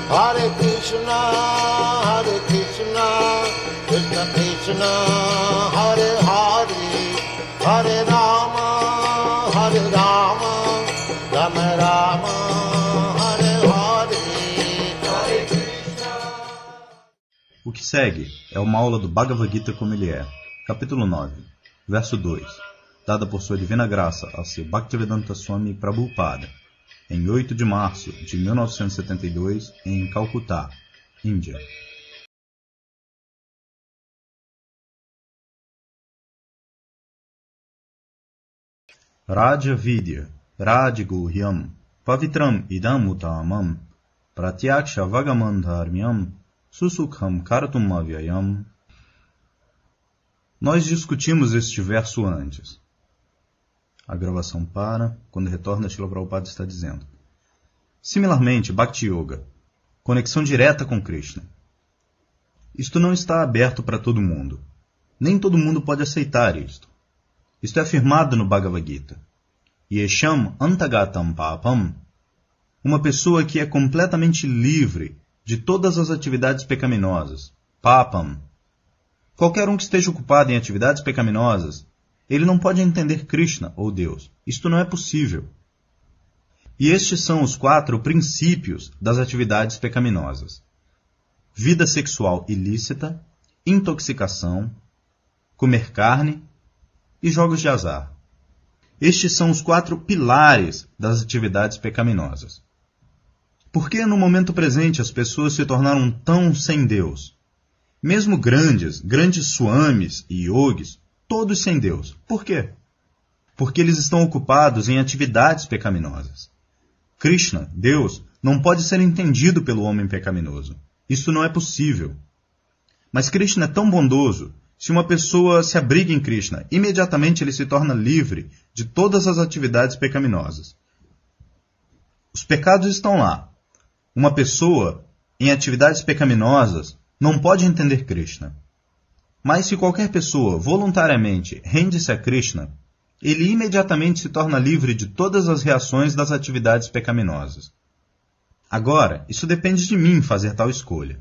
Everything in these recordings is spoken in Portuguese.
Hare Krishna, Krishna Krishna, Hare Hare, Hare Rama, Rama Rama, Hare Hare, Hare Krishna. O que segue é uma aula do Bhagavad Gita como ele é, capítulo 9, verso 2, dada por sua divina graça a Sri Bhaktivedanta Swami Prabhupada, em 8 de março de 1972, em Calcutá, Índia. Raja Vidya, Rajguhyam, Pavitram Idam Utamam, Pratyaksha Vagamandharmyam, Susukham Kartum Avyayam. Nós discutimos este verso antes. A gravação para, quando retorna, Srila Prabhupada está dizendo. Similarmente, Bhakti Yoga, conexão direta com Krishna. Isto não está aberto para todo mundo. Nem todo mundo pode aceitar isto. Isto é afirmado no Bhagavad Gita. Yesham antagatam papam. Uma pessoa que é completamente livre de todas as atividades pecaminosas. Papam. Qualquer um que esteja ocupado em atividades pecaminosas, ele não pode entender Krishna ou Deus. Isto não é possível. E estes são os 4 princípios das atividades pecaminosas: vida sexual ilícita, intoxicação, comer carne e jogos de azar. Estes são os 4 pilares das atividades pecaminosas. Por que no momento presente as pessoas se tornaram tão sem Deus? Mesmo grandes swamis e yogis, todos sem Deus. Por quê? Porque eles estão ocupados em atividades pecaminosas. Krishna, Deus, não pode ser entendido pelo homem pecaminoso. Isso não é possível. Mas Krishna é tão bondoso. Se uma pessoa se abriga em Krishna, imediatamente ele se torna livre de todas as atividades pecaminosas. Os pecados estão lá. Uma pessoa em atividades pecaminosas não pode entender Krishna. Mas se qualquer pessoa voluntariamente rende-se a Krishna, ele imediatamente se torna livre de todas as reações das atividades pecaminosas. Agora, isso depende de mim fazer tal escolha.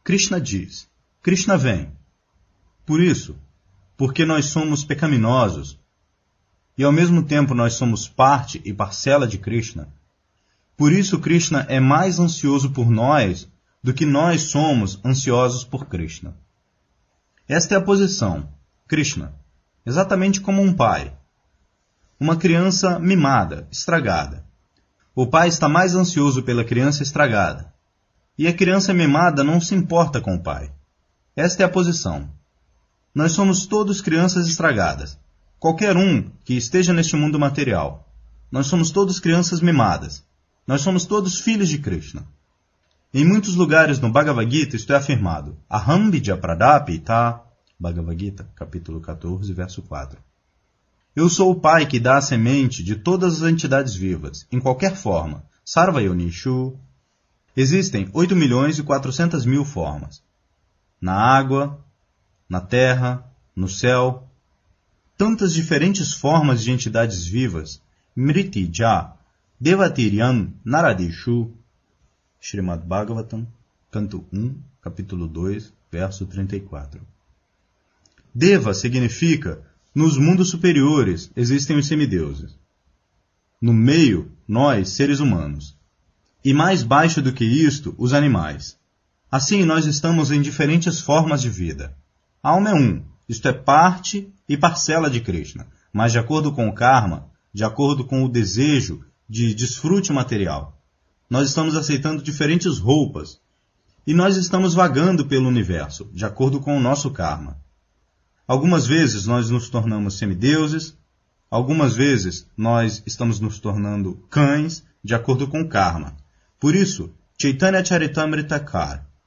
Krishna diz, Krishna vem. Por isso, porque nós somos pecaminosos, e ao mesmo tempo nós somos parte e parcela de Krishna, por isso Krishna é mais ansioso por nós do que nós somos ansiosos por Krishna. Esta é a posição, Krishna, exatamente como um pai. Uma criança mimada, estragada. O pai está mais ansioso pela criança estragada. E a criança mimada não se importa com o pai. Esta é a posição. Nós somos todos crianças estragadas. Qualquer um que esteja neste mundo material. Nós somos todos crianças mimadas. Nós somos todos filhos de Krishna. Em muitos lugares no Bhagavad Gita isto é afirmado. Aham vidya pradapita. Bhagavad Gita, capítulo 14, verso 4. Eu sou o pai que dá a semente de todas as entidades vivas, em qualquer forma. Sarva Yonishu. Existem 8.400.000 formas. Na água, na terra, no céu. Tantas diferentes formas de entidades vivas. Mriti ja, Devatiryam Naradeshu. Srimad Bhagavatam, canto 1, capítulo 2, verso 34. Deva significa, nos mundos superiores existem os semideuses. No meio, nós, seres humanos. E mais baixo do que isto, os animais. Assim, nós estamos em diferentes formas de vida. A alma é um, isto é parte e parcela de Krishna, mas de acordo com o karma, de acordo com o desejo de desfrute material. Nós estamos aceitando diferentes roupas, e nós estamos vagando pelo universo, de acordo com o nosso karma. Algumas vezes nós nos tornamos semideuses, algumas vezes nós estamos nos tornando cães, de acordo com o karma. Por isso, Chaitanya Charitamrita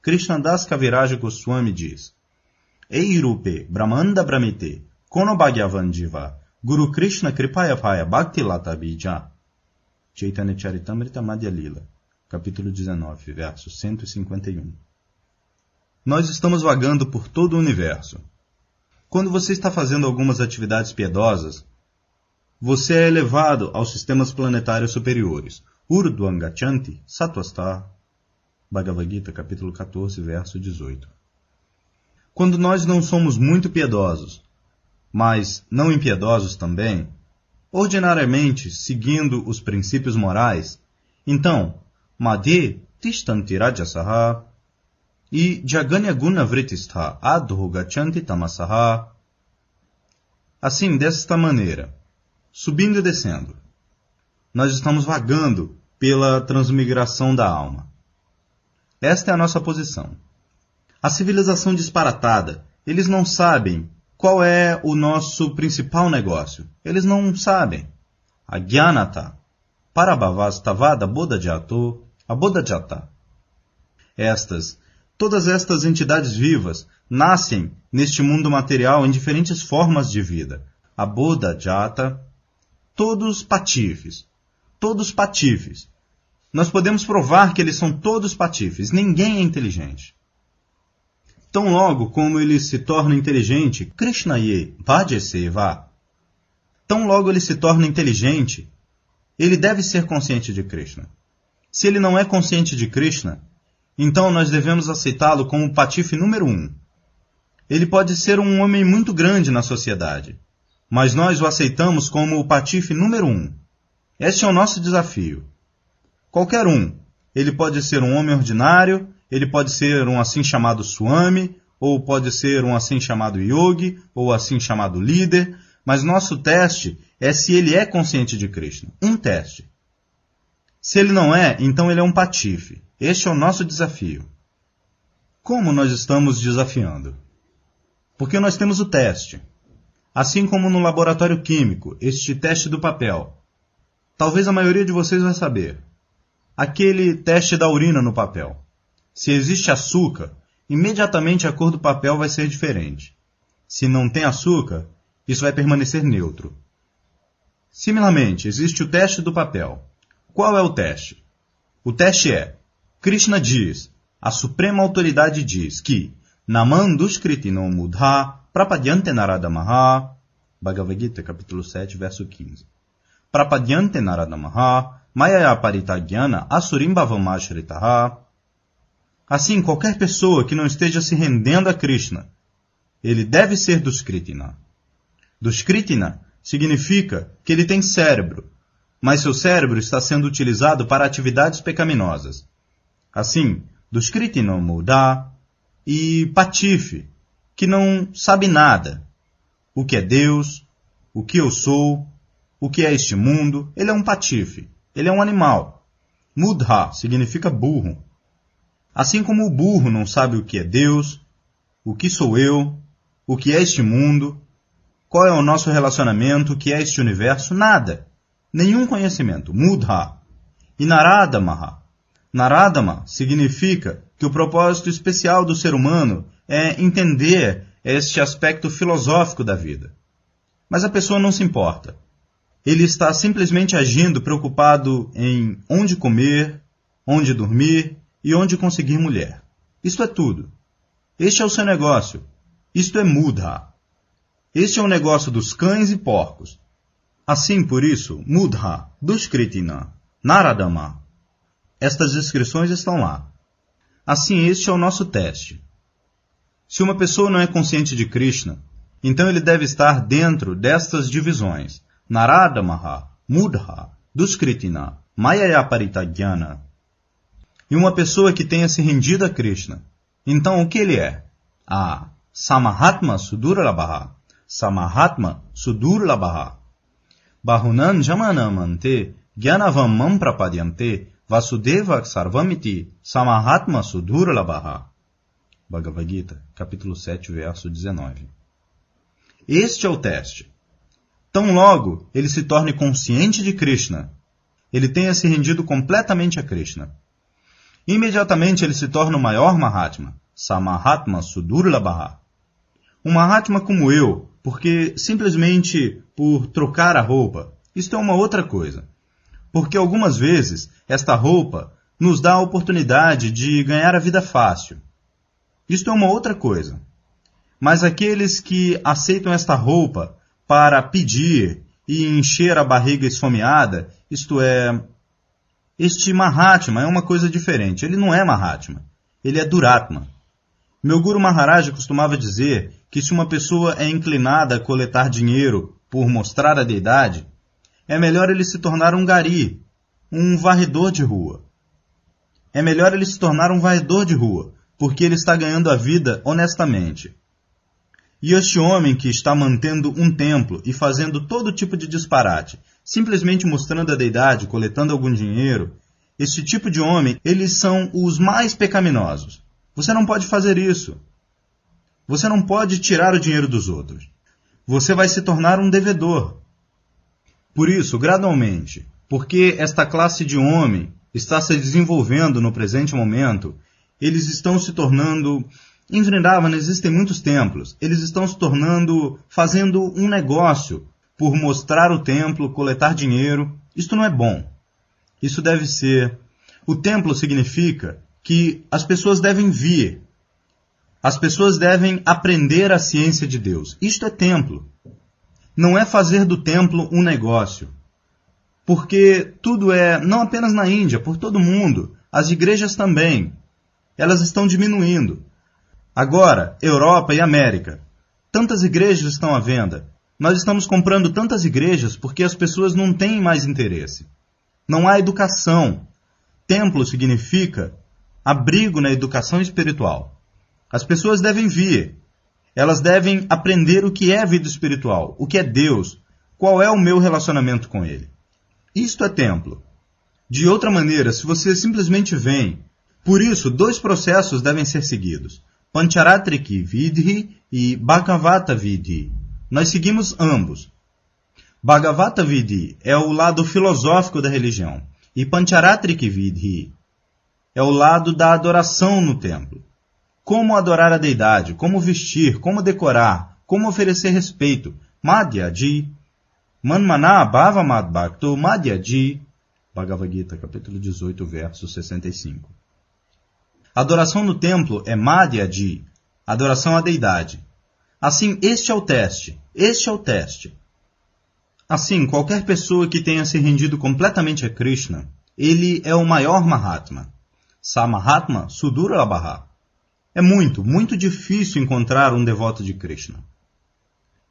Krishnadas Kaviraja Goswami diz: Ei Rupe Brahmanda Brahmite Kono Bhagyavan Jiva Guru Krishna Kripaya Paya Bhakti Lata Bija. Chaitanya Charitamrita Madhya Lila, capítulo 19, verso 151. Nós estamos vagando por todo o universo. Quando você está fazendo algumas atividades piedosas, você é elevado aos sistemas planetários superiores. urdhvam gachanti satvastha. Bhagavad Gita, capítulo 14, verso 18. Quando nós não somos muito piedosos, mas não impiedosos também, ordinariamente seguindo os princípios morais, então, madhe tishtanti rajasaha e jaganya guna vritistha adho gachanti tamasaha. Assim, desta maneira, subindo e descendo, nós estamos vagando pela transmigração da alma. Esta é a nossa posição. A civilização disparatada, eles não sabem qual é o nosso principal negócio. Eles não sabem. Agyanata, parabhavastavada bodhajato, abodhajata. Todas estas entidades vivas nascem neste mundo material em diferentes formas de vida. Abodhajata, todos patifes. Todos patifes. Nós podemos provar que eles são todos patifes. Ninguém é inteligente. Tão logo como ele se torna inteligente, Krishnaye Bhajeseva. Tão logo ele se torna inteligente, ele deve ser consciente de Krishna. Se ele não é consciente de Krishna, então nós devemos aceitá-lo como o patife número 1. Ele pode ser um homem muito grande na sociedade, mas nós o aceitamos como o patife número 1. Este é o nosso desafio. Qualquer um. Ele pode ser um homem ordinário, ele pode ser um assim chamado Swami, ou pode ser um assim chamado Yogi, ou assim chamado líder, mas nosso teste é se ele é consciente de Krishna. Um teste. Se ele não é, então ele é um patife. Este é o nosso desafio. Como nós estamos desafiando? Porque nós temos o teste. Assim como no laboratório químico, este teste do papel. Talvez a maioria de vocês vai saber. Aquele teste da urina no papel. Se existe açúcar, imediatamente a cor do papel vai ser diferente. Se não tem açúcar, isso vai permanecer neutro. Similarmente, existe o teste do papel. Qual é o teste? O teste é, Krishna diz, a suprema autoridade diz que Naman duskritino mudha prapadyante narada maha. Bhagavad Gita, capítulo 7, verso 15. Prapadyante narada maha mayaya paritagyana asurimbhavamashritaha. Assim, qualquer pessoa que não esteja se rendendo a Krishna, ele deve ser duskritina. Duskritina significa que ele tem cérebro, mas seu cérebro está sendo utilizado para atividades pecaminosas. Assim, duskritino mudha e patife, que não sabe nada. O que é Deus, o que eu sou, o que é este mundo, ele é um patife, ele é um animal. Mudha significa burro. Assim como o burro não sabe o que é Deus, o que sou eu, o que é este mundo, qual é o nosso relacionamento, o que é este universo, nada. Nenhum conhecimento. Mudha. E Naradamaha. Naradama significa que o propósito especial do ser humano é entender este aspecto filosófico da vida. Mas a pessoa não se importa. Ele está simplesmente agindo preocupado em onde comer, onde dormir e onde conseguir mulher. Isto é tudo. Este é o seu negócio. Isto é Mudha. Este é o negócio dos cães e porcos. Assim, por isso, Mudha, Duskritina, Naradama. Estas descrições estão lá. Assim, este é o nosso teste. Se uma pessoa não é consciente de Krishna, então ele deve estar dentro destas divisões. Naradamaha, Mudha, Duskritina, Mayaya Paritagyana. E uma pessoa que tenha se rendido a Krishna, então o que ele é? Samahatma Sudurlabha. Samahatma Sudurlabha. Bahunan Jamanamante Gyanavam Prapadyante Vasudeva Sarvamiti Samahatma Sudurlabha. Bhagavad Gita, capítulo 7, verso 19. Este é o teste. Tão logo ele se torne consciente de Krishna, ele tenha se rendido completamente a Krishna. Imediatamente ele se torna o maior Mahatma, Samahatma Sudurlabha. Um Mahatma como eu, porque simplesmente por trocar a roupa, isto é uma outra coisa. Porque algumas vezes esta roupa nos dá a oportunidade de ganhar a vida fácil. Isto é uma outra coisa. Mas aqueles que aceitam esta roupa para pedir e encher a barriga esfomeada, isto é, Este Mahatma é uma coisa diferente. Ele não é Mahatma. Ele é Duratma. Meu Guru Maharaj costumava dizer que se uma pessoa é inclinada a coletar dinheiro por mostrar a deidade, é melhor ele se tornar um gari, um varredor de rua. É melhor ele se tornar um varredor de rua, porque ele está ganhando a vida honestamente. E este homem que está mantendo um templo e fazendo todo tipo de disparate, simplesmente mostrando a deidade, coletando algum dinheiro, este tipo de homem, eles são os mais pecaminosos. Você não pode fazer isso. Você não pode tirar o dinheiro dos outros. Você vai se tornar um devedor. Por isso, gradualmente, porque esta classe de homem está se desenvolvendo no presente momento, eles estão se tornando... Em Vrindavan existem muitos templos. Eles estão se tornando, fazendo um negócio por mostrar o templo, coletar dinheiro. Isto não é bom. Isso deve ser... O templo significa que as pessoas devem vir. As pessoas devem aprender a ciência de Deus. Isto é templo. Não é fazer do templo um negócio. Porque tudo é, não apenas na Índia, por todo mundo. As igrejas também. Elas estão diminuindo. Agora, Europa e América. Tantas igrejas estão à venda. Nós estamos comprando tantas igrejas porque as pessoas não têm mais interesse. Não há educação. Templo significa abrigo na educação espiritual. As pessoas devem vir. Elas devem aprender o que é a vida espiritual, o que é Deus, qual é o meu relacionamento com Ele. Isto é templo. De outra maneira, se você simplesmente vem... Por isso, 2 processos devem ser seguidos. Pancharatriki Vidhi e Bhagavata Vidhi. Nós seguimos ambos. Bhagavata Vidhi é o lado filosófico da religião. E Pancharatriki Vidhi é o lado da adoração no templo. Como adorar a deidade, como vestir, como decorar, como oferecer respeito. Madhyaji. Manmana Bhava Madbhakto Madhyaji. Bhagavad Gita, capítulo 18, verso 65. Adoração no templo é Madhyaji, adoração à deidade. Assim, este é o teste. Este é o teste. Assim, qualquer pessoa que tenha se rendido completamente a Krishna, ele é o maior Mahatma. Samahatma Sudurlabha. É muito, muito difícil encontrar um devoto de Krishna.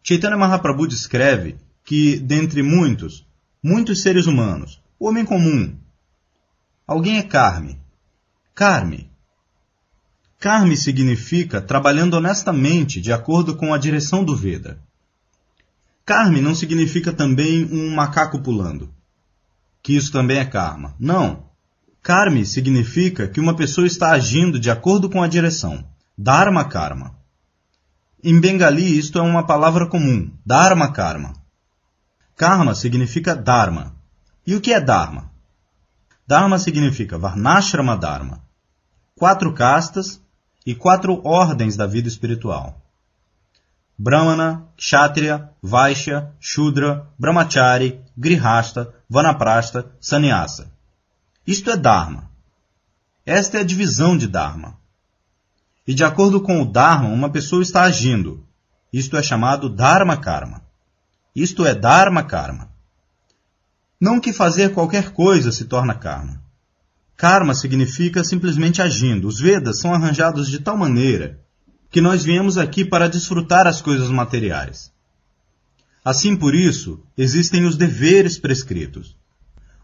Chaitanya Mahaprabhu descreve que, dentre muitos seres humanos, o homem comum, alguém é karmi. Karmi. Karmi significa trabalhando honestamente de acordo com a direção do Veda. Karmi não significa também um macaco pulando, que isso também é karma. Não. Karmi significa que uma pessoa está agindo de acordo com a direção. Dharma karma. Em Bengali, isto é uma palavra comum. Dharma karma. Karma significa dharma. E o que é dharma? Dharma significa Varnashrama Dharma. 4 castas e 4 ordens da vida espiritual. Brahmana, Kshatriya, Vaishya, Shudra, Brahmachari, Grihasta, Vanaprastha, Sannyasa. Isto é Dharma. Esta é a divisão de Dharma. E de acordo com o Dharma, uma pessoa está agindo. Isto é chamado Dharma Karma. Isto é Dharma Karma. Não que fazer qualquer coisa se torna karma. Karma significa simplesmente agindo. Os Vedas são arranjados de tal maneira que nós viemos aqui para desfrutar as coisas materiais. Assim, por isso, existem os deveres prescritos.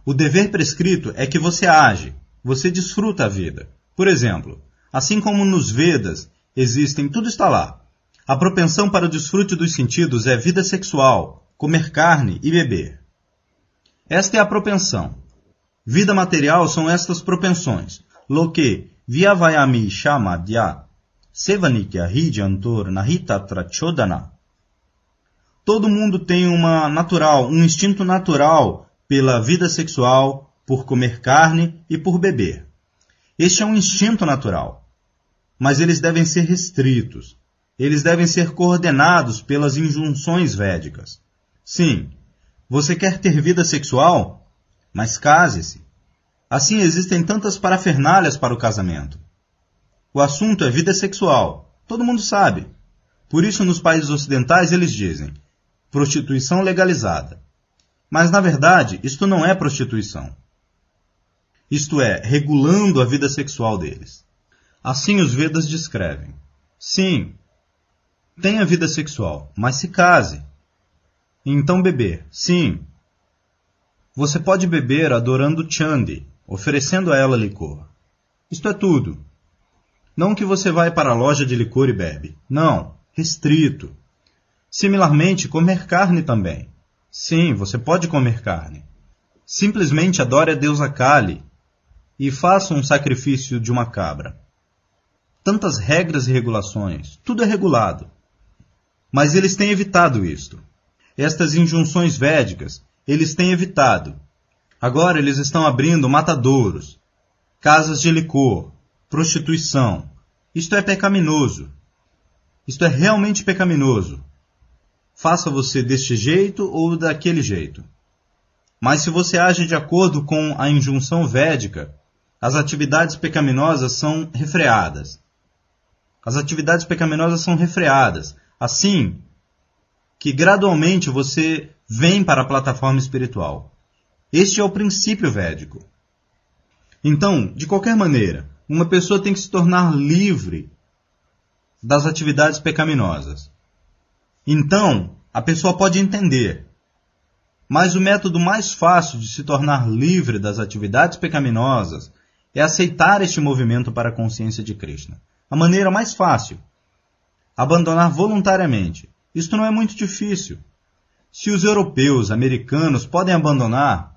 O dever prescrito é que você age, você desfruta a vida. Por exemplo, assim como nos Vedas existem, tudo está lá. A propensão para o desfrute dos sentidos é vida sexual, comer carne e beber. Esta é a propensão. Vida material são estas propensões. Loke vyavayami shamadya sevanikya hridyantor nahitatra chodana. Todo mundo tem um instinto natural pela vida sexual, por comer carne e por beber. Este é um instinto natural. Mas eles devem ser restritos. Eles devem ser coordenados pelas injunções védicas. Sim, você quer ter vida sexual? Mas case-se. Assim existem tantas parafernálias para o casamento. O assunto é vida sexual. Todo mundo sabe. Por isso, nos países ocidentais, eles dizem prostituição legalizada. Mas, na verdade, isto não é prostituição. isto é, regulando a vida sexual deles. Assim os Vedas descrevem. Sim, tenha vida sexual, mas se case. E então beber. Sim, você pode beber adorando Chandi, oferecendo a ela licor. Isto é tudo. Não que você vai para a loja de licor e bebe. Não, restrito. Similarmente, comer carne também. Sim, você pode comer carne. Simplesmente adore a deusa Kali e faça um sacrifício de uma cabra. Tantas regras e regulações, tudo é regulado. Mas eles têm evitado isto. Estas injunções védicas, eles têm evitado. Agora eles estão abrindo matadouros, casas de licor, prostituição. Isto é pecaminoso. Isto é realmente pecaminoso. Faça você deste jeito ou daquele jeito. Mas se você age de acordo com a injunção védica, as atividades pecaminosas são refreadas. As atividades pecaminosas são refreadas. Assim que gradualmente você vem para a plataforma espiritual. Este é o princípio védico. Então, de qualquer maneira, uma pessoa tem que se tornar livre das atividades pecaminosas. Então, a pessoa pode entender. Mas o método mais fácil de se tornar livre das atividades pecaminosas é aceitar este movimento para a consciência de Krishna. A maneira mais fácil. Abandonar voluntariamente. Isto não é muito difícil. Se os europeus, americanos, podem abandonar,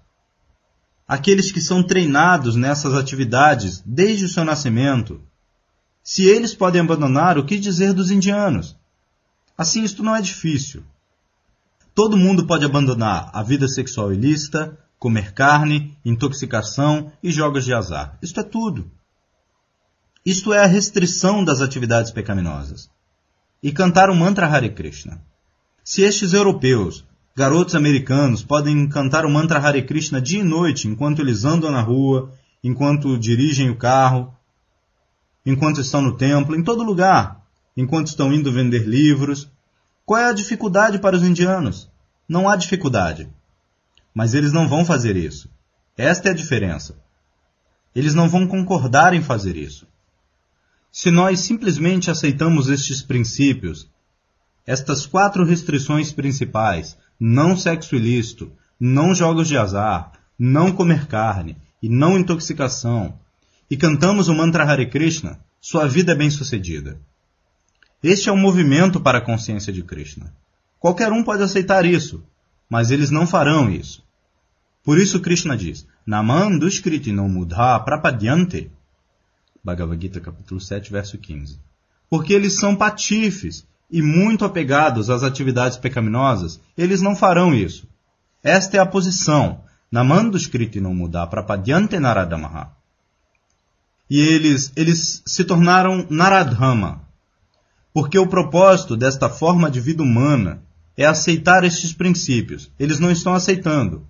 aqueles que são treinados nessas atividades desde o seu nascimento, se eles podem abandonar, o que dizer dos indianos? Assim, isto não é difícil. Todo mundo pode abandonar a vida sexual ilícita, comer carne, intoxicação e jogos de azar. Isto é tudo. Isto é a restrição das atividades pecaminosas. E cantar o mantra Hare Krishna. Se estes europeus, garotos americanos, podem cantar o mantra Hare Krishna dia e noite, enquanto eles andam na rua, enquanto dirigem o carro, enquanto estão no templo, em todo lugar, enquanto estão indo vender livros, qual é a dificuldade para os indianos? Não há dificuldade. Mas eles não vão fazer isso. Esta é a diferença. Eles não vão concordar em fazer isso. Se nós simplesmente aceitamos estes princípios, estas 4 restrições principais, não sexo ilícito, não jogos de azar, não comer carne e não intoxicação, e cantamos o mantra Hare Krishna, sua vida é bem-sucedida. Este é o movimento para a consciência de Krishna. Qualquer um pode aceitar isso, mas eles não farão isso. Por isso Krishna diz, Naman duskriti no mudha prapadyante, Bhagavad Gita, capítulo 7, verso 15. Porque eles são patifes e muito apegados às atividades pecaminosas, eles não farão isso. Esta é a posição. Naman duskriti no mudha prapadyante naradamaha. E eles se tornaram Naradhama. Porque o propósito desta forma de vida humana é aceitar estes princípios. Eles não estão aceitando.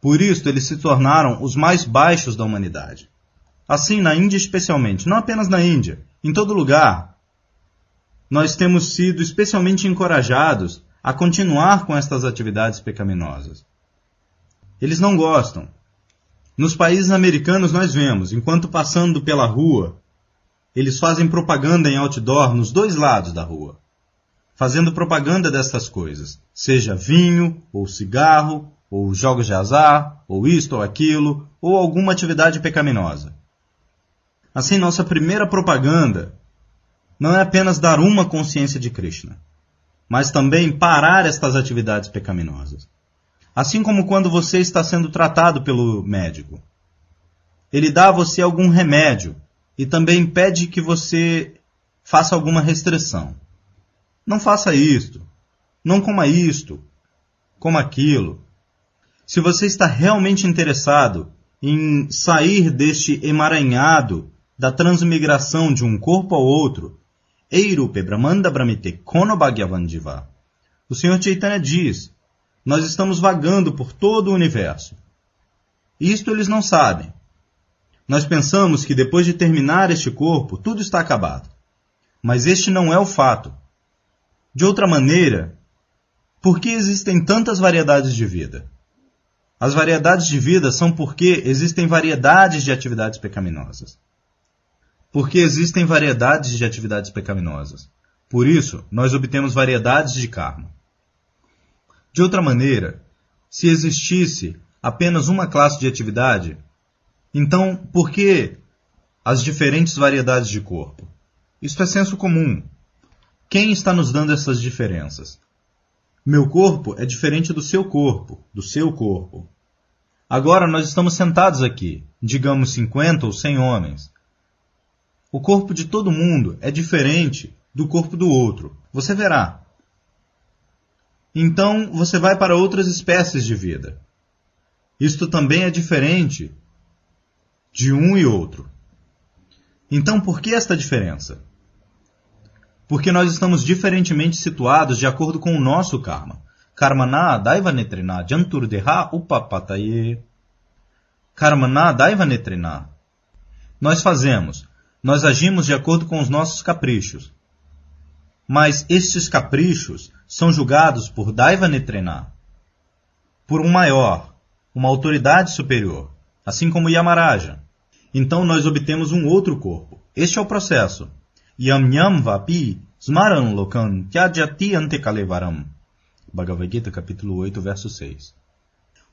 Por isso, eles se tornaram os mais baixos da humanidade. Assim, na Índia especialmente, não apenas na Índia, em todo lugar, nós temos sido especialmente encorajados a continuar com estas atividades pecaminosas. Eles não gostam. Nos países americanos nós vemos, enquanto passando pela rua, eles fazem propaganda em outdoor nos 2 lados da rua, fazendo propaganda destas coisas, seja vinho, ou cigarro, ou jogos de azar, ou isto ou aquilo, ou alguma atividade pecaminosa. Assim, nossa primeira propaganda não é apenas dar uma consciência de Krishna, mas também parar estas atividades pecaminosas. Assim como quando você está sendo tratado pelo médico. Ele dá a você algum remédio e também pede que você faça alguma restrição. Não faça isto, não coma isto, coma aquilo. Se você está realmente interessado em sair deste emaranhado da transmigração de um corpo ao outro, Eirupe Brahmanda Brahmite Kono Bhagyavandiva. O Senhor Chaitanya diz, nós estamos vagando por todo o universo. Isto eles não sabem. Nós pensamos que depois de terminar este corpo, tudo está acabado. Mas este não é o fato. De outra maneira, por que existem tantas variedades de vida? As variedades de vida são porque existem variedades de atividades pecaminosas. Porque existem variedades de atividades pecaminosas. Por isso, nós obtemos variedades de karma. De outra maneira, se existisse apenas uma classe de atividade, então por que as diferentes variedades de corpo? Isto é senso comum. Quem está nos dando essas diferenças? Meu corpo é diferente do seu corpo, Agora nós estamos sentados aqui, digamos 50 ou 100 homens. O corpo de todo mundo é diferente do corpo do outro. Você verá. Então você vai para outras espécies de vida. Isto também é diferente de um e outro. Então por que esta diferença? Porque nós estamos diferentemente situados de acordo com o nosso karma. Karmana daivanetrina janturdeha upapataye. Karmana daivanetrina. Nós agimos de acordo com os nossos caprichos. Mas estes caprichos são julgados por Daivanetrina, por um maior, uma autoridade superior, assim como Yamaraja. Então nós obtemos um outro corpo. Este é o processo. Yam yam vapi smaran lokan tyajati antekalevaram. Bhagavad Gita, capítulo 8, verso 6.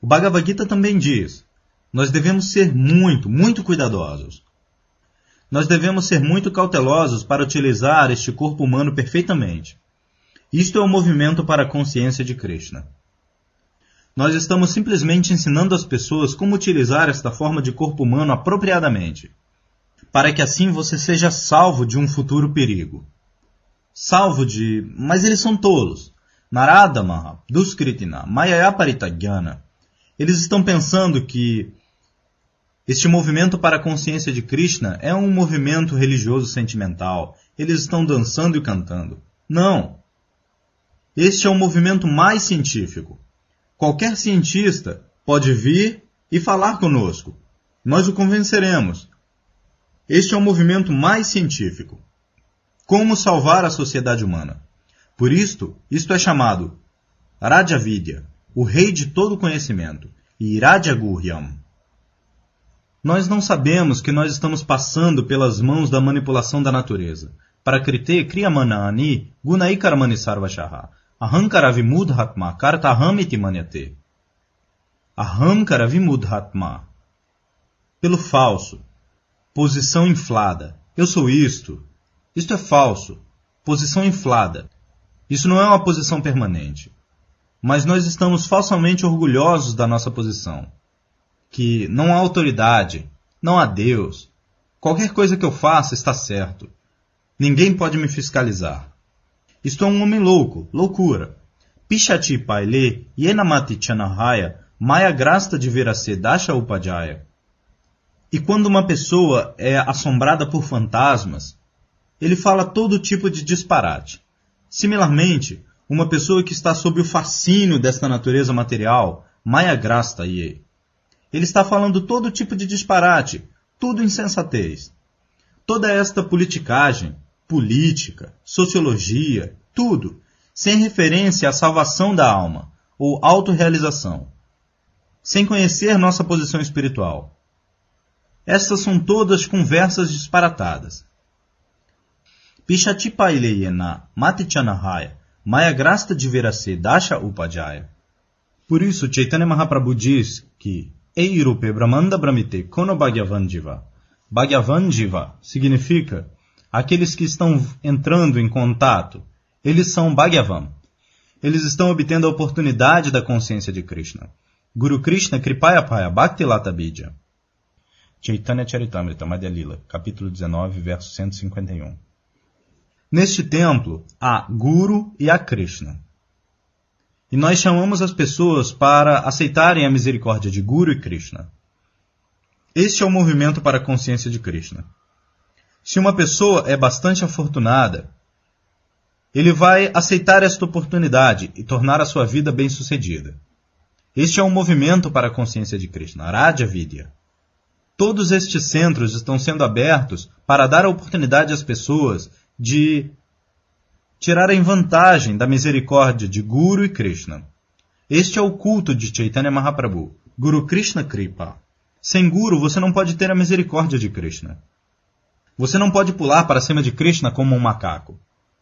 O Bhagavad Gita também diz, nós devemos ser muito cuidadosos. Nós devemos ser muito cautelosos para utilizar este corpo humano perfeitamente. Isto é o movimento para a consciência de Krishna. Nós estamos simplesmente ensinando às pessoas como utilizar esta forma de corpo humano apropriadamente, para que assim você seja salvo de um futuro perigo. Mas eles são tolos. Narada Maha, Duskritina, Mayayaparitajnana. Eles estão pensando que este movimento para a consciência de Krishna é um movimento religioso sentimental. Eles estão dançando e cantando. Não. Este é o movimento mais científico. Qualquer cientista pode vir e falar conosco. Nós o convenceremos. Este é o movimento mais científico. Como salvar a sociedade humana? Por isto é chamado Rajavidya, o rei de todo conhecimento, e Rajaguhyam. Nós não sabemos que nós estamos passando pelas mãos da manipulação da natureza. Prakrite kriyamanani gunaikarmani sarvashaha. Ahankara vimudhatma kartaham iti manyate. Ahankara vimudhatma. Pelo falso. Posição inflada. Eu sou isto. Isto é falso. Posição inflada. Isso não é uma posição permanente. Mas nós estamos falsamente orgulhosos da nossa posição. Que não há autoridade, não há Deus. Qualquer coisa que eu faça está certo. Ninguém pode me fiscalizar. Isto é um homem louco, loucura. Pishati paile yenamati chanahaya mayagrasta de verase dasha upajaya. E quando uma pessoa é assombrada por fantasmas, ele fala todo tipo de disparate. Similarmente, uma pessoa que está sob o fascínio desta natureza material, mayagrasta ye, ele está falando todo tipo de disparate, tudo insensatez. Toda esta politicagem, política, sociologia, tudo, sem referência à salvação da alma, ou autorrealização, sem conhecer nossa posição espiritual. Estas são todas conversas disparatadas. Pishatipaileyena matichanahaya mayagrasta diverase dasha upajaya. Por isso, Chaitanya Mahaprabhu diz que Eirupe Brahmanda Brahmite Kono Bhagavan Jiva. Bhagavan Jiva significa aqueles que estão entrando em contato. Eles são Bhagavan. Eles estão obtendo a oportunidade da consciência de Krishna. Guru Krishna Kripaya Paya Bhakti Lata Bidya. Chaitanya Charitamrita Madhya Lila, capítulo 19, verso 151. Neste templo há Guru e há Krishna. E nós chamamos as pessoas para aceitarem a misericórdia de Guru e Krishna. Este é o movimento para a consciência de Krishna. Se uma pessoa é bastante afortunada, ele vai aceitar esta oportunidade e tornar a sua vida bem-sucedida. Este é um movimento para a consciência de Krishna, Rajavidya. Todos estes centros estão sendo abertos para dar a oportunidade às pessoas de tirarem vantagem da misericórdia de Guru e Krishna. Este é o culto de Chaitanya Mahaprabhu, Guru Krishna Kripa. Sem Guru, você não pode ter a misericórdia de Krishna. Você não pode pular para cima de Krishna como um macaco.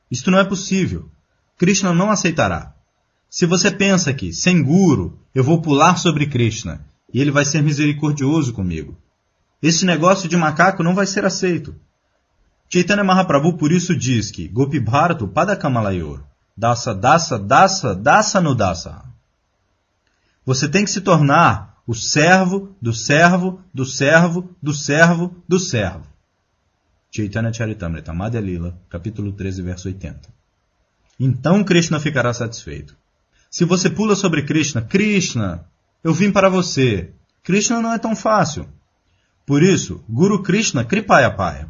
Isto não é possível. Krishna não aceitará. Se você pensa que, sem Guru, eu vou pular sobre Krishna e ele vai ser misericordioso comigo, esse negócio de macaco não vai ser aceito. Chaitanya Mahaprabhu por isso diz que Gopi Bharatu Padakamalayor, Dasa, Dasa, Dasa, Dasa no Dasa. Você tem que se tornar o servo do servo do servo do servo do servo. Chaitanya Charitamrita, Madhya Lila, capítulo 13, verso 80. Então Krishna ficará satisfeito. Se você pula sobre Krishna, Krishna, eu vim para você. Krishna não é tão fácil. Por isso, Guru Krishna Kripaya Paya.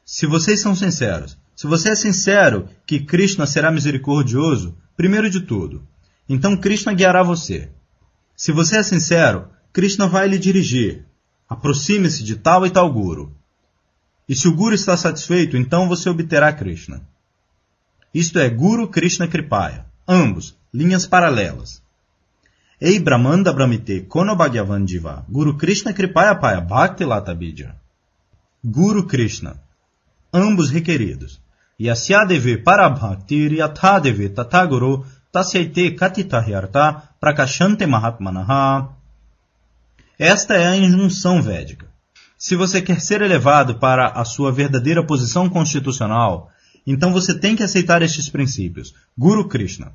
Se vocês são sinceros, se você é sincero que Krishna será misericordioso, primeiro de tudo, então Krishna guiará você. Se você é sincero, Krishna vai lhe dirigir. Aproxime-se de tal e tal Guru. E se o Guru está satisfeito, então você obterá Krishna. Isto é Guru Krishna Kripaya. Ambos, linhas paralelas. Ei Brahmanda Brahmite Kono Bhagyavan Jiva. Guru Krishna Kripaya Paya Bhakti Lata Bidya. Guru Krishna. Ambos requeridos. Yasyadeve Parabhaktir Yathadeve Tataguru Tasyaite Katitahyarta Prakashante Mahatmanaha. Esta é a injunção védica. Se você quer ser elevado para a sua verdadeira posição constitucional, então você tem que aceitar estes princípios. Guru Krishna.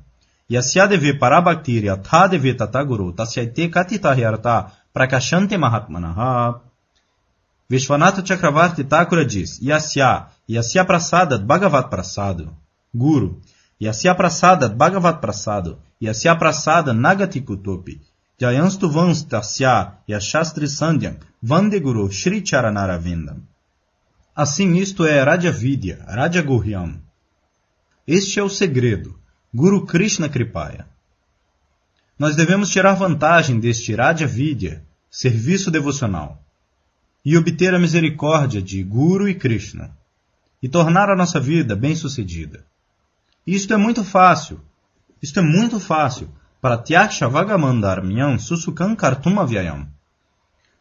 Yasyadeve Parabhaktir Yathadeve Tataguru Tasyaite Katitahyarta Prakashante Mahatmanaha. Vishwanatha Chakravarti Thakura diz, Yasya Prasadat Bhagavat Prasado. Guru. Yasya Prasadat Bhagavat Prasado. Yasya Prasada Nagati Kutopi. Jayanstu Vans Tasya Yashastri Sandhyam Vande Guru Shri Charanara-vindam. Assim isto é Raja Vidya, Raja Guhyam. Este é o segredo, Guru Krishna Kripaya. Nós devemos tirar vantagem deste Raja Vidya, serviço devocional, e obter a misericórdia de Guru e Krishna, e tornar a nossa vida bem-sucedida. Isto é muito fácil. Isto é muito fácil. Pratyaksha Vagamandarmyam Susukam Kartumavyayam.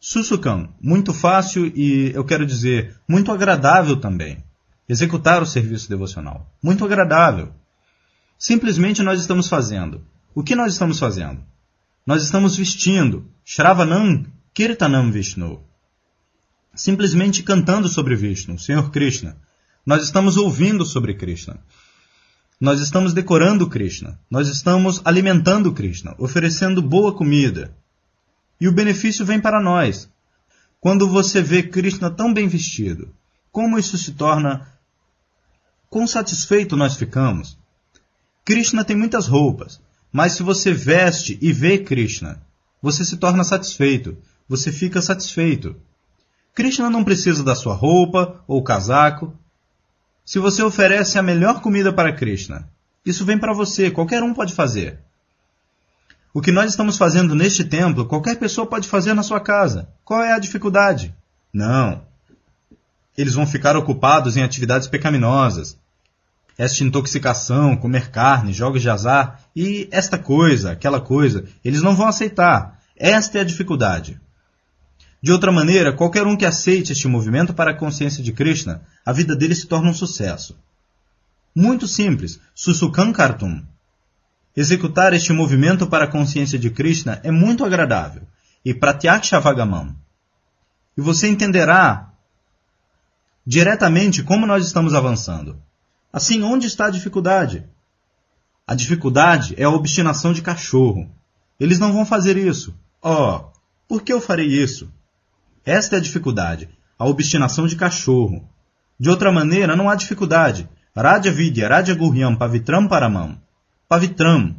Susukam, muito fácil e, eu quero dizer, muito agradável também. Executar o serviço devocional. Muito agradável. Simplesmente nós estamos fazendo. O que nós estamos fazendo? Nós estamos vestindo Shravanam Kirtanam Vishnu. Simplesmente cantando sobre Vishnu, Senhor Krishna. Nós estamos ouvindo sobre Krishna. Nós estamos decorando Krishna. Nós estamos alimentando Krishna, oferecendo boa comida. E o benefício vem para nós. Quando você vê Krishna tão bem vestido, como isso se torna... Quão satisfeito nós ficamos? Krishna tem muitas roupas, mas se você veste e vê Krishna, você se torna satisfeito. Você fica satisfeito. Krishna não precisa da sua roupa ou casaco. Se você oferece a melhor comida para Krishna, isso vem para você, qualquer um pode fazer. O que nós estamos fazendo neste templo, qualquer pessoa pode fazer na sua casa. Qual é a dificuldade? Não. Eles vão ficar ocupados em atividades pecaminosas. Esta intoxicação, comer carne, jogos de azar e esta coisa, aquela coisa, eles não vão aceitar. Esta é a dificuldade. De outra maneira, qualquer um que aceite este movimento para a consciência de Krishna, a vida dele se torna um sucesso. Muito simples, Susukam Kartum. Executar este movimento para a consciência de Krishna é muito agradável. E Pratyaksha Vagamam. E você entenderá diretamente como nós estamos avançando. Assim, onde está a dificuldade? A dificuldade é a obstinação de cachorro. Eles não vão fazer isso. Oh, por que eu farei isso? Esta é a dificuldade, a obstinação de cachorro. De outra maneira, não há dificuldade. Raja Vidya, Raja Guhyam, Pavitram Paramam. Pavitram,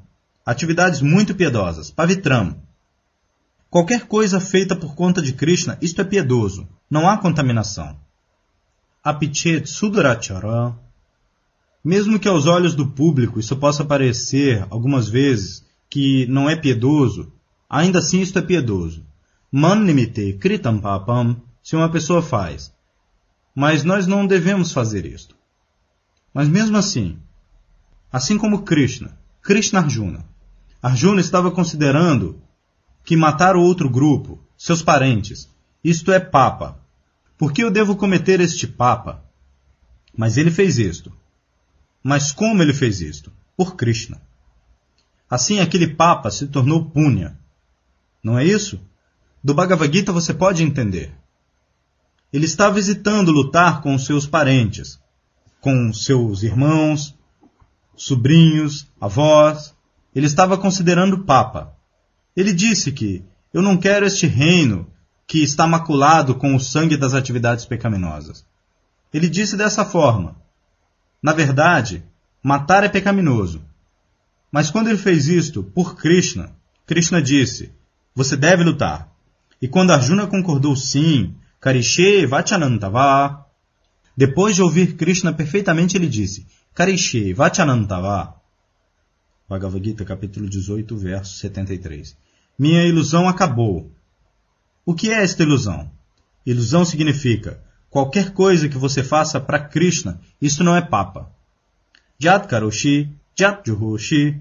atividades muito piedosas. Pavitram. Qualquer coisa feita por conta de Krishna, isto é piedoso. Não há contaminação. Apichet Sudarachara. Mesmo que aos olhos do público isso possa parecer, algumas vezes, que não é piedoso, ainda assim isto é piedoso. Man-nimite kritam papam, se uma pessoa faz. Mas nós não devemos fazer isto. Mas mesmo assim como Krishna, Krishna Arjuna. Arjuna estava considerando que matar o outro grupo, seus parentes, isto é papa. Por que eu devo cometer este papa? Mas ele fez isto. Mas como ele fez isto? Por Krishna. Assim aquele papa se tornou punha. Não é isso? Do Bhagavad Gita você pode entender. Ele está visitando lutar com os seus parentes, com seus irmãos, sobrinhos, avós. Ele estava considerando papa. Ele disse que eu não quero este reino que está maculado com o sangue das atividades pecaminosas. Ele disse dessa forma. Na verdade, matar é pecaminoso. Mas quando ele fez isto por Krishna, Krishna disse, você deve lutar. E quando Arjuna concordou sim, Karishe Vachanantava, depois de ouvir Krishna perfeitamente, ele disse, Karishe Vachanantava. Bhagavad Gita, capítulo 18, verso 73. Minha ilusão acabou. O que é esta ilusão? Ilusão significa qualquer coisa que você faça para Krishna, isso não é papa. Jat karoshi, jat juhoshi.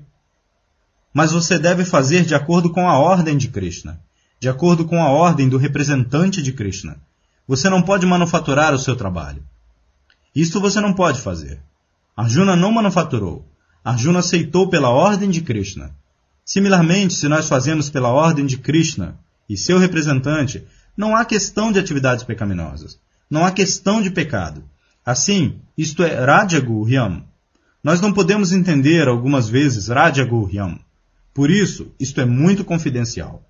Mas você deve fazer de acordo com a ordem de Krishna, de acordo com a ordem do representante de Krishna. Você não pode manufaturar o seu trabalho. Isto você não pode fazer. Arjuna não manufaturou. Arjuna aceitou pela ordem de Krishna. Similarmente, se nós fazemos pela ordem de Krishna e seu representante, não há questão de atividades pecaminosas. Não há questão de pecado. Assim, isto é Rajaguhyam. Nós não podemos entender algumas vezes Rajaguhyam. Por isso, isto é muito confidencial.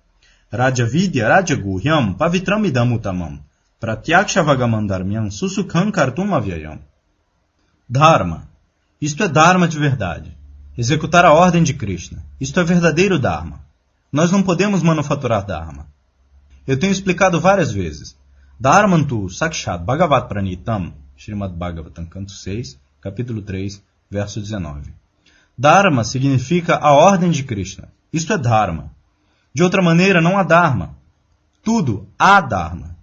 Rajavidya Rajaguhyam Pavitram Idam Utamam Pratyakshavagamandharmyam Susukham Kartum Avyayam. Dharma. Isto é Dharma de verdade. Executar a ordem de Krishna. Isto é verdadeiro Dharma. Nós não podemos manufaturar Dharma. Eu tenho explicado várias vezes. Dharmantu Sakshat Bhagavat Pranitam, Srimad Bhagavatam, canto 6, capítulo 3, verso 19. Dharma significa a ordem de Krishna. Isto é Dharma. De outra maneira, não há Dharma. Tudo há Dharma.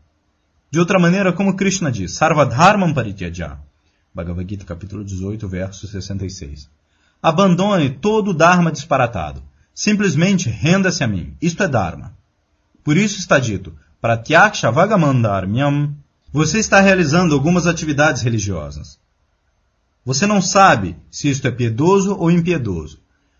De outra maneira, como Krishna diz, Sarvadharmam Parityaja, Bhagavad Gita, capítulo 18, verso 66. Abandone todo o Dharma disparatado. Simplesmente renda-se a mim. Isto é Dharma. Por isso está dito, Pratyakshavagamandharmyam, você está realizando algumas atividades religiosas. Você não sabe se isto é piedoso ou impiedoso.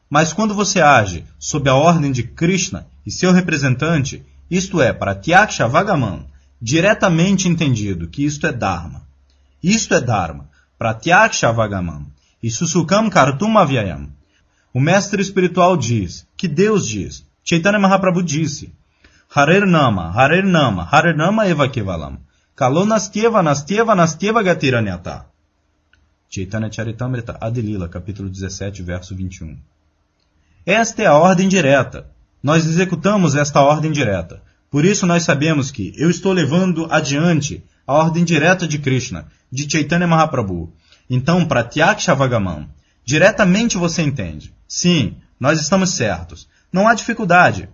Mas quando você age sob a ordem de Krishna e seu representante, isto é Pratyakshavagamam, diretamente entendido que isto é Dharma. Isto é Dharma, Pratyakshavagamam, e Susukam Kartum Avyayam. O mestre espiritual diz, que Deus diz, Chaitanya Mahaprabhu disse, Harer Nama Eva Kevalam, Kalo Nastyeva Nastyeva Nastyeva Gatiranyata. Chaitanya Charitamrita Adilila, capítulo 17, verso 21. Esta é a ordem direta. Nós executamos esta ordem direta. Por isso nós sabemos que eu estou levando adiante a ordem direta de Krishna, de Chaitanya Mahaprabhu. Então, Pratyakshavagamam, diretamente você entende. Sim, nós estamos certos. Não há dificuldade.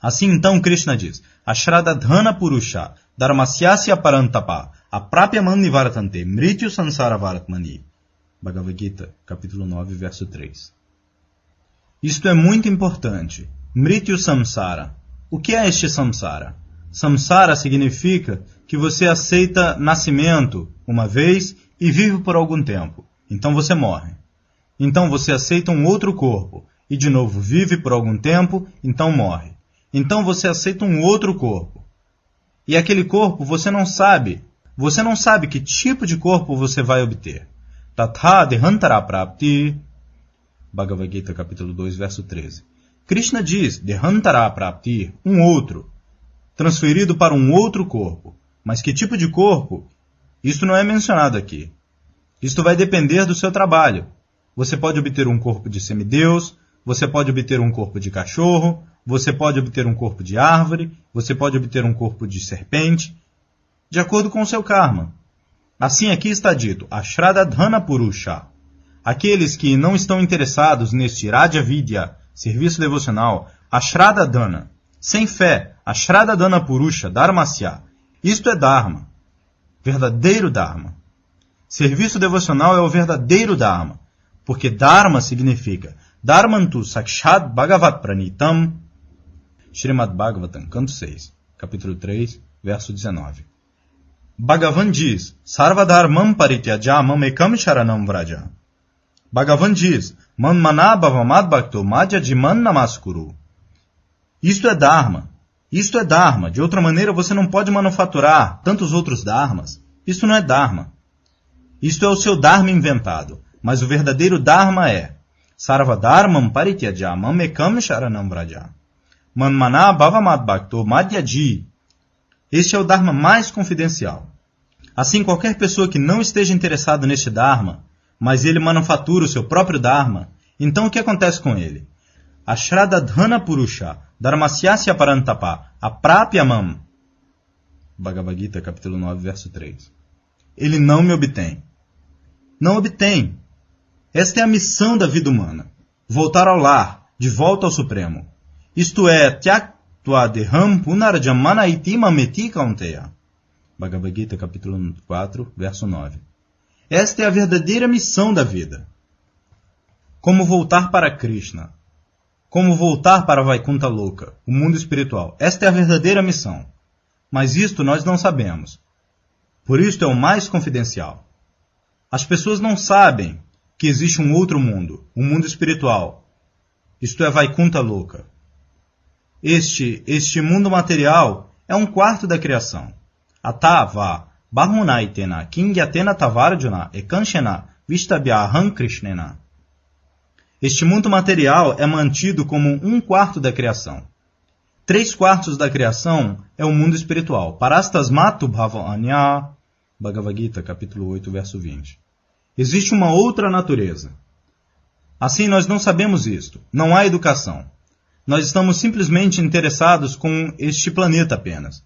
Assim então Krishna diz, Ashradadhana Purusha, Dharmasyasya Parantapa, Aprapyaman Nivartante, Mrityu Sansara Varatmani. Bhagavad Gita, capítulo 9, verso 3. Isto é muito importante. Mrityu Samsara. O que é este Samsara? Samsara significa que você aceita nascimento uma vez e vive por algum tempo. Então você morre. Então você aceita um outro corpo e de novo vive por algum tempo, então morre. Então você aceita um outro corpo. E aquele corpo você não sabe que tipo de corpo você vai obter. Tatha Dehantara Prapti. Bhagavad Gita, capítulo 2, verso 13. Krishna diz, Dehantara Prapti, um outro, transferido para um outro corpo. Mas que tipo de corpo? Isto não é mencionado aqui. Isto vai depender do seu trabalho. Você pode obter um corpo de semideus, você pode obter um corpo de cachorro, você pode obter um corpo de árvore, você pode obter um corpo de serpente, de acordo com o seu karma. Assim aqui está dito, Ashradadhana Purusha. Aqueles que não estão interessados neste Rajavidya, serviço devocional, Ashradadhana, sem fé, Ashradadhana Purusha, Dharmasya. Isto é Dharma, verdadeiro Dharma. Serviço devocional é o verdadeiro Dharma, porque Dharma significa Dharmantu Sakshat Bhagavat Pranitam. Srimad Bhagavatam, canto 6, capítulo 3, verso 19. Bhagavan diz, Sarvadharmam parityaja mam ekam sharanam vraja. Bhagavan diz, Man manabhavamad bhakto madhyajiman namaskuru. Isto é Dharma, de outra maneira você não pode manufaturar tantos outros Dharmas. Isto não é Dharma. Isto é o seu Dharma inventado, mas o verdadeiro Dharma é Sarvadharmam parityaja mam ekam sharanam vraja. Man manabhavamad bhakto madhyaji. Este é o Dharma mais confidencial. Assim, qualquer pessoa que não esteja interessado neste Dharma, mas ele manufatura o seu próprio Dharma, então o que acontece com ele? Ashradadhana Purusha, Dharmasyasya Parantapa, Aprapyamam. Bhagavad Gita, capítulo 9, verso 3. Ele não me obtém. Não obtém. Esta é a missão da vida humana. Voltar ao lar, de volta ao Supremo. Isto é, Tyaktva Deham Punarjamana Iti Mameti Kaunteya. Bhagavad Gita, capítulo 4, verso 9. Esta é a verdadeira missão da vida. Como voltar para Krishna. Como voltar para Vaikuntha Loka, o mundo espiritual. Esta é a verdadeira missão. Mas isto nós não sabemos. Por isto é o mais confidencial. As pessoas não sabem que existe um outro mundo, um mundo espiritual. Isto é Vaikuntha Loka. Este mundo material é um quarto da criação. Atava Bahmunaitena Kingyatena Tavarjuna Ekanshena Vishtabhyaham Krishnena. Este mundo material é mantido como um quarto da criação. 3/4 da criação é o mundo espiritual. Parastasmatu Bhavanya. Bhagavad Gita, capítulo 8, verso 20. Existe uma outra natureza. Assim, nós não sabemos isto. Não há educação. Nós estamos simplesmente interessados com este planeta apenas.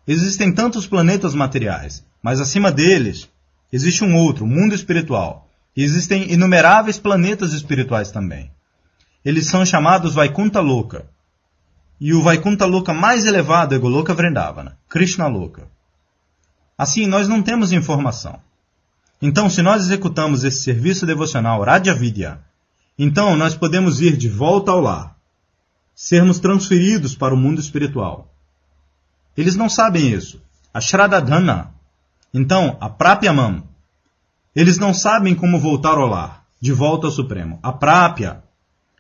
Existem tantos planetas materiais, mas acima deles existe um outro, o mundo espiritual. E existem inumeráveis planetas espirituais também. Eles são chamados Vaikuntha Loka. E o Vaikuntha Loka mais elevado é Goloka Vrindavana, Krishna Loka. Assim, nós não temos informação. Então, se nós executamos esse serviço devocional Raja Vidya, então nós podemos ir de volta ao lar, sermos transferidos para o mundo espiritual. Eles não sabem isso. Ashradadhana. Então, Aprapyamam. Eles não sabem como voltar ao lar, de volta ao Supremo. Aprapya.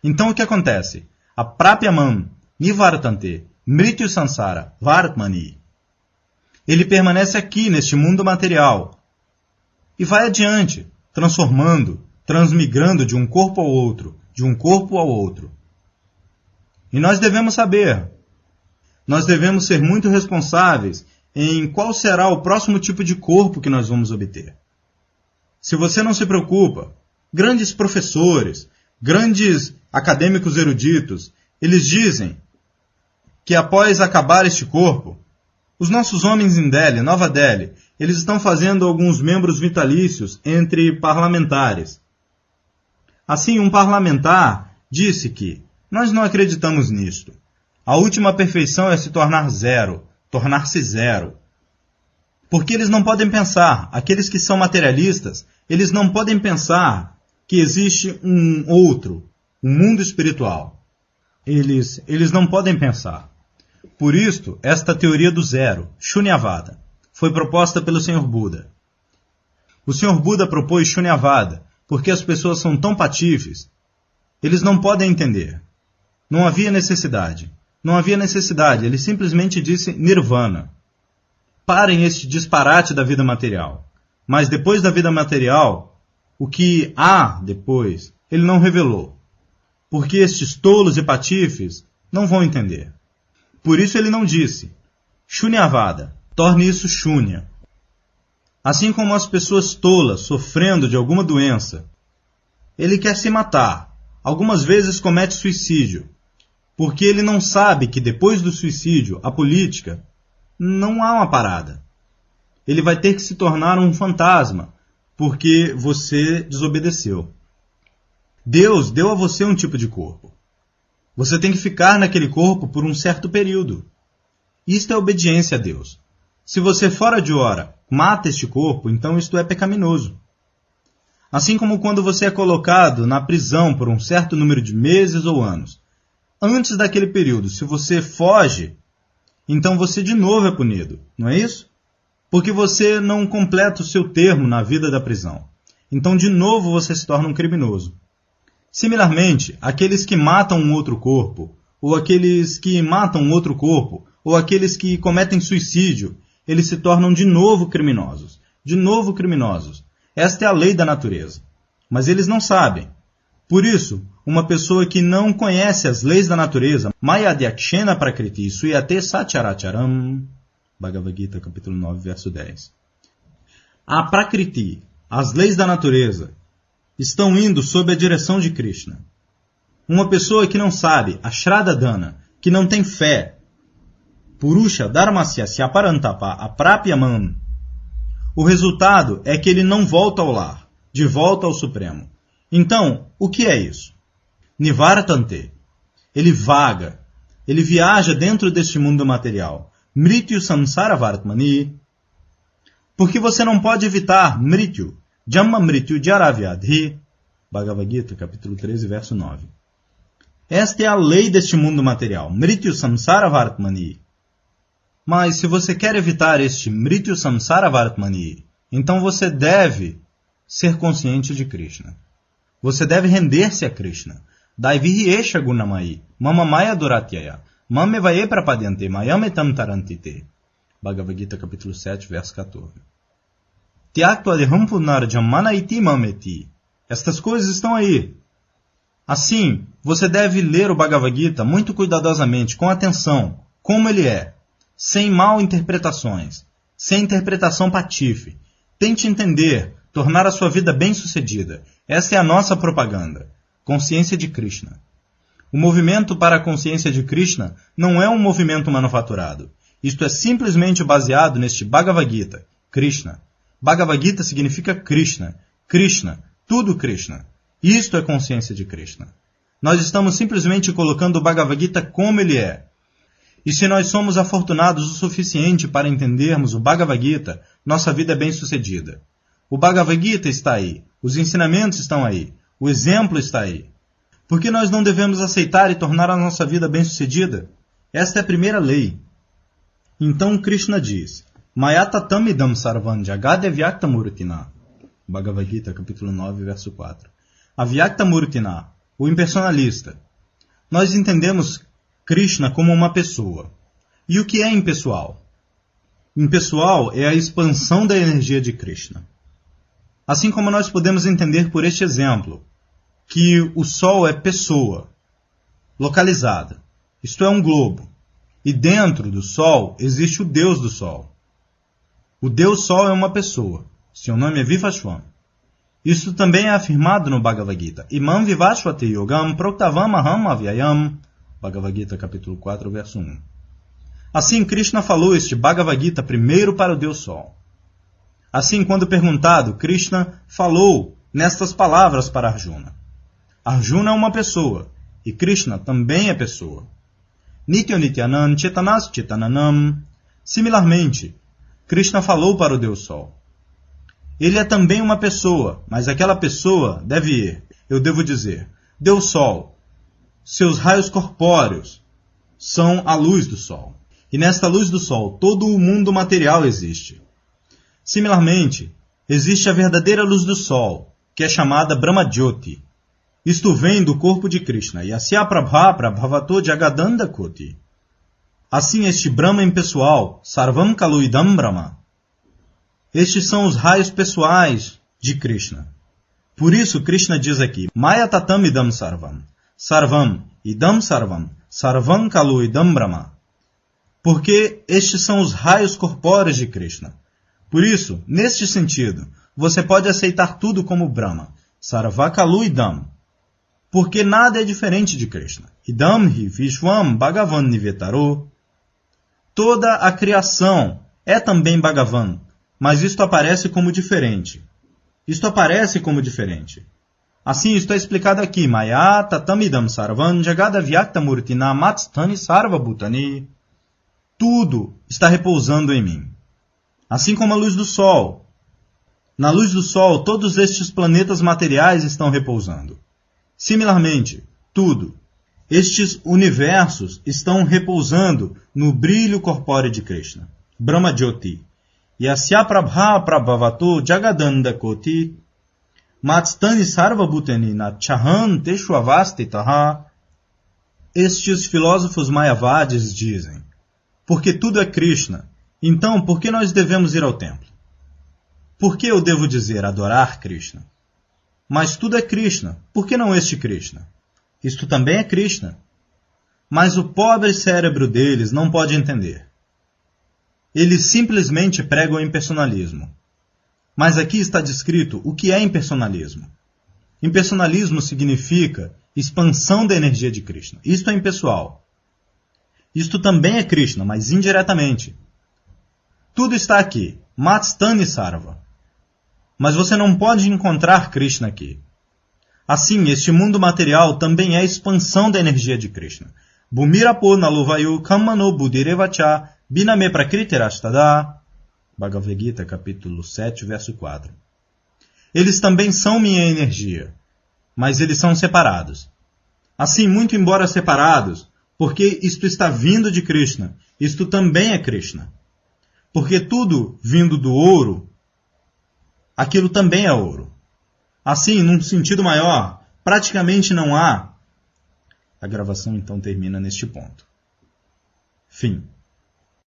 Então o que acontece? Aprapyamam nivartante mrityu sansara vartmani. Ele permanece aqui, neste mundo material, e vai adiante, transformando, transmigrando de um corpo ao outro, de um corpo ao outro. E nós devemos saber, nós devemos ser muito responsáveis em qual será o próximo tipo de corpo que nós vamos obter. Se você não se preocupa, grandes professores, grandes acadêmicos eruditos, eles dizem que após acabar este corpo, os nossos homens em Delhi, Nova Delhi, eles estão fazendo alguns membros vitalícios entre parlamentares. Assim, um parlamentar disse que nós não acreditamos nisto. A última perfeição é se tornar zero, tornar-se zero. Porque eles não podem pensar, aqueles que são materialistas, eles não podem pensar que existe um outro, um mundo espiritual. Eles não podem pensar. Por isto, esta teoria do zero, Shunyavada, foi proposta pelo Sr. Buda. O Sr. Buda propôs Shunyavada porque as pessoas são tão patifes, eles não podem entender. Não havia necessidade. Não havia necessidade, ele simplesmente disse Nirvana. Parem este disparate da vida material. Mas depois da vida material, o que há depois, ele não revelou. Porque estes tolos e patifes não vão entender. Por isso ele não disse Shunyavada, torne isso Shunya. Assim como as pessoas tolas sofrendo de alguma doença, ele quer se matar. Algumas vezes comete suicídio. Porque ele não sabe que depois do suicídio, a política, não há uma parada. Ele vai ter que se tornar um fantasma, porque você desobedeceu. Deus deu a você um tipo de corpo. Você tem que ficar naquele corpo por um certo período. Isto é obediência a Deus. Se você fora de hora mata este corpo, então isto é pecaminoso. Assim como quando você é colocado na prisão por um certo número de meses ou anos. antes daquele período. Se você foge, então você de novo é punido, não é isso? Porque você não completa o seu termo na vida da prisão. Então, de novo, você se torna um criminoso. Similarmente, aqueles que matam um outro corpo, ou aqueles que matam um outro corpo, ou aqueles que cometem suicídio, eles se tornam de novo criminosos. De novo criminosos. Esta é a lei da natureza. Mas eles não sabem. Por isso, uma pessoa que não conhece as leis da natureza, Maya Dyakshena Prakriti Suyate Sacharacharam, Bhagavad Gita, capítulo 9, verso 10. A Prakriti, as leis da natureza, estão indo sob a direção de Krishna. Uma pessoa que não sabe, a Shradadana, que não tem fé, Purusha Dharmasya Syaparantapa Aprapyamam, o resultado é que ele não volta ao lar, de volta ao Supremo. Então, o que é isso? Nivartante. Ele vaga, ele viaja dentro deste mundo material. Mrityu Samsara Vartmani. Porque você não pode evitar Mrityu, Jamma Mrityu Jaravyadhi. Bhagavad Gita, capítulo 13, verso 9. Esta é a lei deste mundo material. Mrityu Samsara Vartmani. Mas se você quer evitar este Mrityu Samsara Vartmani, então você deve ser consciente de Krishna. Você deve render-se a Krishna. Daivihi esha gunamai, mama maya duratyaya, mame vaye prapadyante, mayametam tarantite. Bhagavad Gita, capítulo 7, verso 14. Tyaktu adeham punarjamana iti mameti. Estas coisas estão aí. Assim, você deve ler o Bhagavad Gita muito cuidadosamente, com atenção, como ele é, sem mal interpretações, sem interpretação patife. Tente entender, tornar a sua vida bem-sucedida. Essa é a nossa propaganda. Consciência de Krishna. O movimento para a consciência de Krishna não é um movimento manufaturado. Isto é simplesmente baseado neste Bhagavad Gita, Krishna. Bhagavad Gita significa Krishna. Krishna, tudo Krishna. Isto é consciência de Krishna. Nós estamos simplesmente colocando o Bhagavad Gita como ele é. E se nós somos afortunados o suficiente para entendermos o Bhagavad Gita, nossa vida é bem-sucedida. O Bhagavad Gita está aí, os ensinamentos estão aí, o exemplo está aí. Por que nós não devemos aceitar e tornar a nossa vida bem-sucedida? Esta é a primeira lei. Então Krishna diz, Mayatatam idam sarvam jagad avyakta murtina. Bhagavad Gita, capítulo 9, verso 4. Avyakta murtina, o impersonalista. Nós entendemos Krishna como uma pessoa. E o que é impessoal? Impessoal é a expansão da energia de Krishna. Assim como nós podemos entender por este exemplo, que o Sol é pessoa, localizada. Isto é um globo. E dentro do Sol existe o Deus do Sol. O Deus Sol é uma pessoa. Seu nome é Vivashvam. Isso também é afirmado no Bhagavad Gita. Imam Vivashvate Yogam Proktavam Aham Avyayam. Bhagavad Gita, capítulo 4, verso 1. Assim, Krishna falou este Bhagavad Gita primeiro para o Deus Sol. Assim, quando perguntado, Krishna falou nestas palavras para Arjuna. Arjuna é uma pessoa, e Krishna também é pessoa. Nitya Nityanam Chetanas Chetananam. Similarmente, Krishna falou para o Deus Sol. Ele é também uma pessoa, mas aquela pessoa deve ir. Eu devo dizer, Deus Sol, seus raios corpóreos são a luz do Sol. E nesta luz do Sol, todo o mundo material existe. Similarmente, existe a verdadeira luz do Sol, que é chamada Brahmajyoti. Isto vem do corpo de Krishna. Yasya Prabha Prabhavato Jagadanda Koti. Assim, este Brahma impessoal, Sarvam Kalu Idam Brahma. Estes são os raios pessoais de Krishna. Por isso, Krishna diz aqui, Maya Tatam Idam Sarvam. Sarvam, Idam Sarvam, Sarvam Kalu Idam Brahma. Porque estes são os raios corpóreos de Krishna. Por isso, neste sentido, você pode aceitar tudo como Brahma, Sarvakalu Idam, porque nada é diferente de Krishna. Idam hi Vishwam Bhagavan Nivetaro. Toda a criação é também Bhagavan, mas isto aparece como diferente. Isto aparece como diferente. Assim, isto é explicado aqui. Maya tatamidam sarvan jagada vyakta murtina matstani sarva bhutani. Tudo está repousando em mim. Assim como a luz do Sol. Na luz do Sol, todos estes planetas materiais estão repousando. Similarmente, tudo, Estes universos estão repousando no brilho corpóreo de Krishna, Brahma Jyoti. Yasya prabha prabhavato jagadanda koti matstani sarvabhutani nachahan teshu avastitaha. Estes filósofos mayavadis dizem: porque tudo é Krishna, então por que nós devemos ir ao templo? Por que eu devo dizer adorar Krishna? Mas tudo é Krishna, por que não este Krishna? Isto também é Krishna. Mas o pobre cérebro deles não pode entender. Eles simplesmente pregam o impersonalismo. Mas aqui está descrito o que é impersonalismo. Impersonalismo significa expansão da energia de Krishna. Isto é impessoal. Isto também é Krishna, mas indiretamente. Tudo está aqui, Matstani Sarva. Mas você não pode encontrar Krishna aqui. Assim, este mundo material também é a expansão da energia de Krishna. Bhumirapo nalovayu kammano buddhirevacha biname prakritirashtada. Bhagavad Gita, capítulo 7, verso 4. Eles também são minha energia, mas eles são separados. Assim, muito embora separados, porque isto está vindo de Krishna, isto também é Krishna. Porque tudo vindo do ouro, aquilo também é ouro. Assim, num sentido maior, praticamente não há. A gravação então termina neste ponto. Fim.